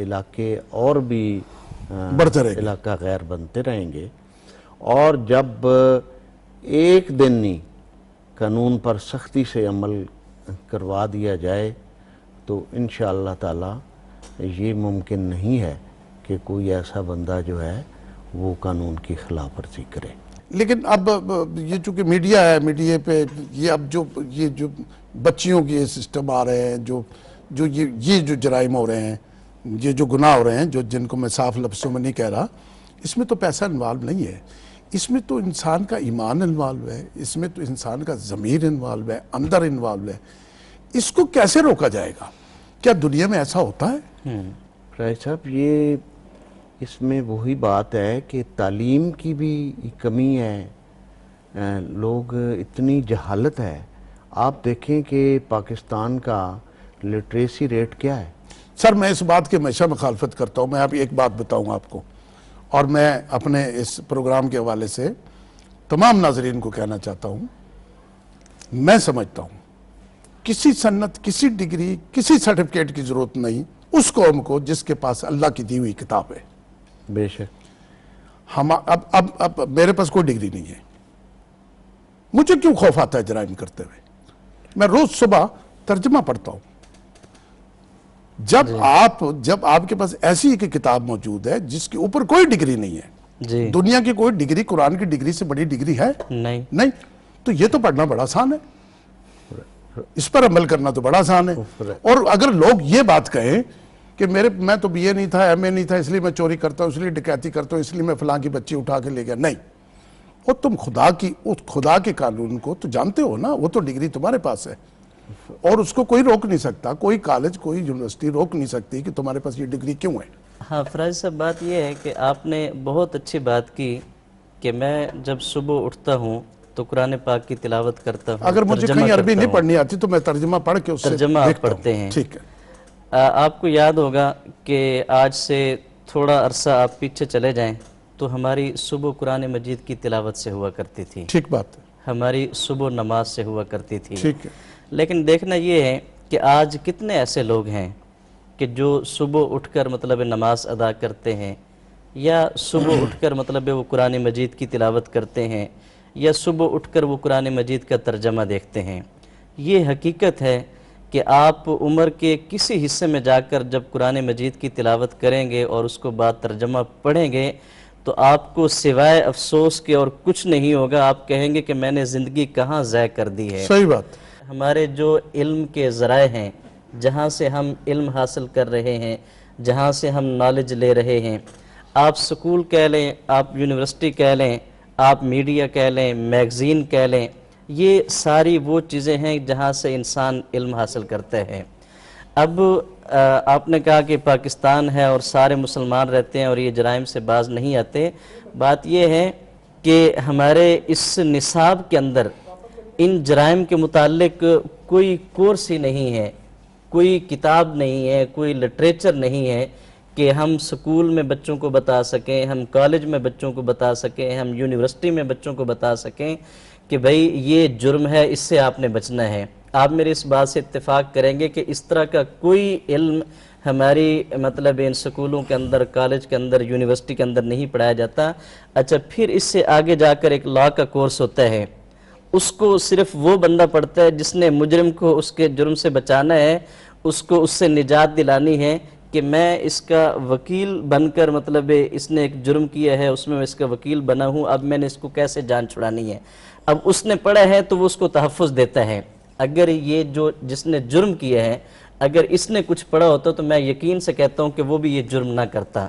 علاقے اور بھی بڑھتے رہیں گے، علاقہ غیر بنتے رہیں گے، اور جب ایک دن نہیں قانون پر سختی سے عمل کروا دیا جائے تو انشاءاللہ تعالی یہ ممکن نہیں ہے کہ کوئی ایسا بندہ جو ہے وہ قانون کی خلاف ورزی کرے۔ لیکن اب یہ چونکہ میڈیا ہے، میڈیا پہ یہ اب یہ جو بچیوں کے سسٹم آ رہے ہیں، یہ جو جرائم ہو رہے ہیں، یہ جو گناہ ہو رہے ہیں، جن کو میں صاف لفظوں میں نہیں کہہ رہا، اس میں تو پیسہ انوالو نہیں ہے، اس میں تو انسان کا ایمان انوالو ہے، اس میں تو انسان کا ضمیر انوالو ہے، اندر انوالو ہے۔ اس کو کیسے روکا جائے گا؟ کیا دنیا میں ایسا ہوتا ہے؟ رائی صاحب، یہ اس میں وہی بات ہے کہ تعلیم کی بھی کمی ہے، لوگ اتنی جہالت ہے۔ آپ دیکھیں کہ پاکستان کا لٹریسی ریٹ کیا ہے؟ سر میں اس بات کی ہمیشہ مخالفت کرتا ہوں۔ میں اب ایک بات بتاؤں آپ کو، اور میں اپنے اس پروگرام کے حوالے سے تمام ناظرین کو کہنا چاہتا ہوں، میں سمجھتا ہوں کسی سنت، کسی ڈگری، کسی سرٹیفکیٹ کی ضرورت نہیں اس قوم کو جس کے پاس اللہ کی دی ہوئی کتاب ہے۔ بے شک۔ اب میرے پاس کوئی ڈگری نہیں ہے، مجھے کیوں خوف آتا ہے جرائم کرتے ہوئے؟ میں روز صبح ترجمہ پڑھتا ہوں۔ جب آپ کے پاس ایسی ایک کتاب موجود ہے جس کے اوپر کوئی ڈگری نہیں ہے، دنیا کی کوئی ڈگری قرآن کی ڈگری سے بڑی ڈگری ہے نہیں، تو یہ تو پڑھنا بڑا آسان ہے، اس پر عمل کرنا تو بڑا آسان ہے۔ اور اگر لوگ یہ بات کہیں کہ میں تو بی اے نہیں تھا، ایم اے نہیں تھا، اس لیے میں چوری کرتا ہوں، اس لیے ڈکیتی کرتا ہوں، اس لیے میں فلاں کی بچی اٹھا کے لے گیا، نہیں، اور تم خدا کے قانون کو تو جانتے ہو نا، وہ تو ڈگری تمہارے پاس ہے اور اس کو کوئی روک نہیں سکتا، کوئی کالج، کوئی یونیورسٹی روک نہیں سکتی کہ تمہارے پاس یہ ڈگری کیوں ہے۔ ہاں فراز صاحب، بات یہ ہے کہ آپ نے بہت اچھی بات کی کہ میں جب صبح اٹھتا ہوں تو قرآن پاک کی تلاوت کرتا ہوں، اگر مجھے کہیں عربی نہیں پڑھنی آتی تو میں ترجمہ پڑھ کے اس سے ترجمہ آپ دیکھتا ہوں۔ پڑھتے ہیں۔ ٹھیک ہے۔ آپ کو یاد ہوگا کہ آج سے تھوڑا عرصہ آپ پیچھے چلے جائیں تو ہماری صبح قرآن مجید کی تلاوت سے ہوا کرتی تھی، ٹھیک بات ہے، ہماری صبح نماز سے ہوا کرتی تھی۔ ٹھیک ہے۔ لیکن دیکھنا یہ ہے کہ آج کتنے ایسے لوگ ہیں کہ جو صبح اٹھ کر مطلب نماز ادا کرتے ہیں، یا صبح اٹھ کر مطلب وہ قرآن مجید کی تلاوت کرتے ہیں، یا صبح اٹھ کر وہ قرآن مجید کا ترجمہ دیکھتے ہیں۔ یہ حقیقت ہے کہ آپ عمر کے کسی حصے میں جا کر جب قرآن مجید کی تلاوت کریں گے اور اس کو بعد ترجمہ پڑھیں گے تو آپ کو سوائے افسوس کے اور کچھ نہیں ہوگا، آپ کہیں گے کہ میں نے زندگی کہاں ضائع کر دی ہے۔ صحیح بات۔ ہمارے جو علم کے ذرائع ہیں، جہاں سے ہم علم حاصل کر رہے ہیں، جہاں سے ہم نالج لے رہے ہیں، آپ سکول کہہ لیں، آپ یونیورسٹی کہہ لیں، آپ میڈیا کہہ لیں، میگزین کہہ لیں، یہ ساری وہ چیزیں ہیں جہاں سے انسان علم حاصل کرتا ہے۔ اب آپ نے کہا کہ پاکستان ہے اور سارے مسلمان رہتے ہیں اور یہ جرائم سے باز نہیں آتے۔ بات یہ ہے کہ ہمارے اس نصاب کے اندر ان جرائم کے متعلق کوئی کورس ہی نہیں ہے، کوئی کتاب نہیں ہے، کوئی لٹریچر نہیں ہے کہ ہم سکول میں بچوں کو بتا سکیں، ہم کالج میں بچوں کو بتا سکیں، ہم یونیورسٹی میں بچوں کو بتا سکیں کہ بھئی یہ جرم ہے، اس سے آپ نے بچنا ہے۔ آپ میرے اس بات سے اتفاق کریں گے کہ اس طرح کا کوئی علم ہماری مطلب ان سکولوں کے اندر، کالج کے اندر، یونیورسٹی کے اندر نہیں پڑھایا جاتا۔ اچھا، پھر اس سے آگے جا کر ایک لا کا کورس ہوتا ہے، اس کو صرف وہ بندہ پڑھتا ہے جس نے مجرم کو اس کے جرم سے بچانا ہے، اس کو اس سے نجات دلانی ہے کہ میں اس کا وکیل بن کر مطلب اس نے ایک جرم کیا ہے، اس میں اس کا وکیل بنا ہوں، اب میں نے اس کو کیسے جان چھڑانی ہے۔ اب اس نے پڑھا ہے تو وہ اس کو تحفظ دیتا ہے۔ اگر یہ جس نے جرم کیا ہے، اگر اس نے کچھ پڑھا ہوتا تو میں یقین سے کہتا ہوں کہ وہ بھی یہ جرم نہ کرتا۔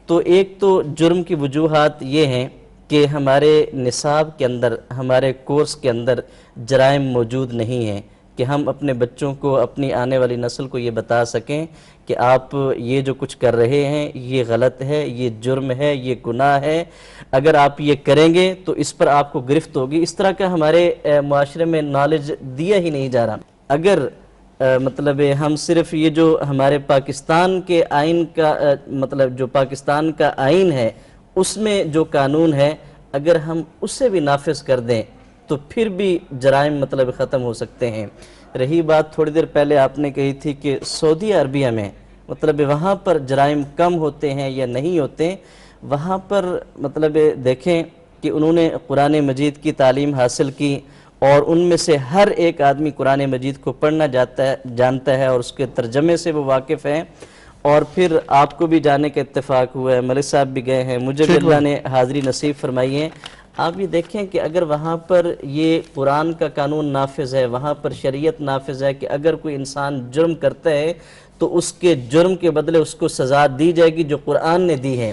تو ایک تو جرم کی وجوہات یہ ہیں کہ ہمارے نصاب کے اندر، ہمارے کورس کے اندر جرائم موجود نہیں ہیں کہ ہم اپنے بچوں کو، اپنی آنے والی نسل کو یہ بتا سکیں کہ آپ یہ جو کچھ کر رہے ہیں یہ غلط ہے، یہ جرم ہے، یہ گناہ ہے، اگر آپ یہ کریں گے تو اس پر آپ کو گرفت ہوگی۔ اس طرح کا ہمارے معاشرے میں نالج دیا ہی نہیں جا رہا۔ اگر مطلب ہم صرف یہ جو ہمارے پاکستان کے آئین کا مطلب جو پاکستان کا آئین ہے اس میں جو قانون ہے، اگر ہم اسے بھی نافذ کر دیں تو پھر بھی جرائم مطلب ختم ہو سکتے ہیں۔ رہی بات تھوڑی دیر پہلے آپ نے کہی تھی کہ سعودی عربیہ میں مطلب وہاں پر جرائم کم ہوتے ہیں یا نہیں ہوتے، وہاں پر مطلب دیکھیں کہ انہوں نے قرآن مجید کی تعلیم حاصل کی، اور ان میں سے ہر ایک آدمی قرآن مجید کو پڑھنا جانتا ہے اور اس کے ترجمے سے وہ واقف ہیں، اور پھر آپ کو بھی جانے کا اتفاق ہوا ہے، ملک صاحب بھی گئے ہیں، مجھے بھی اللہ نے حاضری نصیب فرمائی ہے۔ آپ یہ دیکھیں کہ اگر وہاں پر یہ قرآن کا قانون نافذ ہے، وہاں پر شریعت نافذ ہے کہ اگر کوئی انسان جرم کرتا ہے تو اس کے جرم کے بدلے اس کو سزا دی جائے گی جو قرآن نے دی ہے۔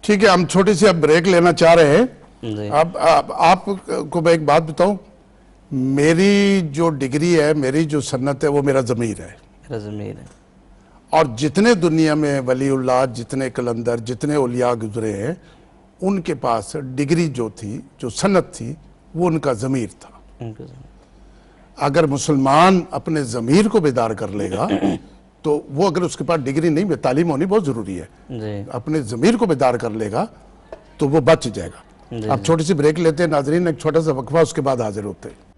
ٹھیک ہے، ہم چھوٹی سی اب بریک لینا چاہ رہے ہیں۔ جی اب آپ کو میں ایک بات بتاؤں، میری جو ڈگری ہے، میری جو سنت ہے، وہ میرا ضمیر ہے، میرا ضمیر ہے۔ اور جتنے دنیا میں ولی اللہ، جتنے کلندر، جتنے اولیاء گزرے ہیں، ان کے پاس ڈگری جو تھی، جو سنت تھی، وہ ان کا ضمیر تھا۔ ان کا ضمیر۔ اگر مسلمان اپنے ضمیر کو بیدار کر لے گا تو وہ، اگر اس کے پاس ڈگری نہیں، تعلیم ہونی بہت ضروری ہے، جی اپنے ضمیر کو بیدار کر لے گا تو وہ بچ جائے گا۔ اب چھوٹی سی بریک لیتے ہیں ناظرین، ایک چھوٹا سا وقفہ، اس کے بعد حاضر ہوتے ہیں۔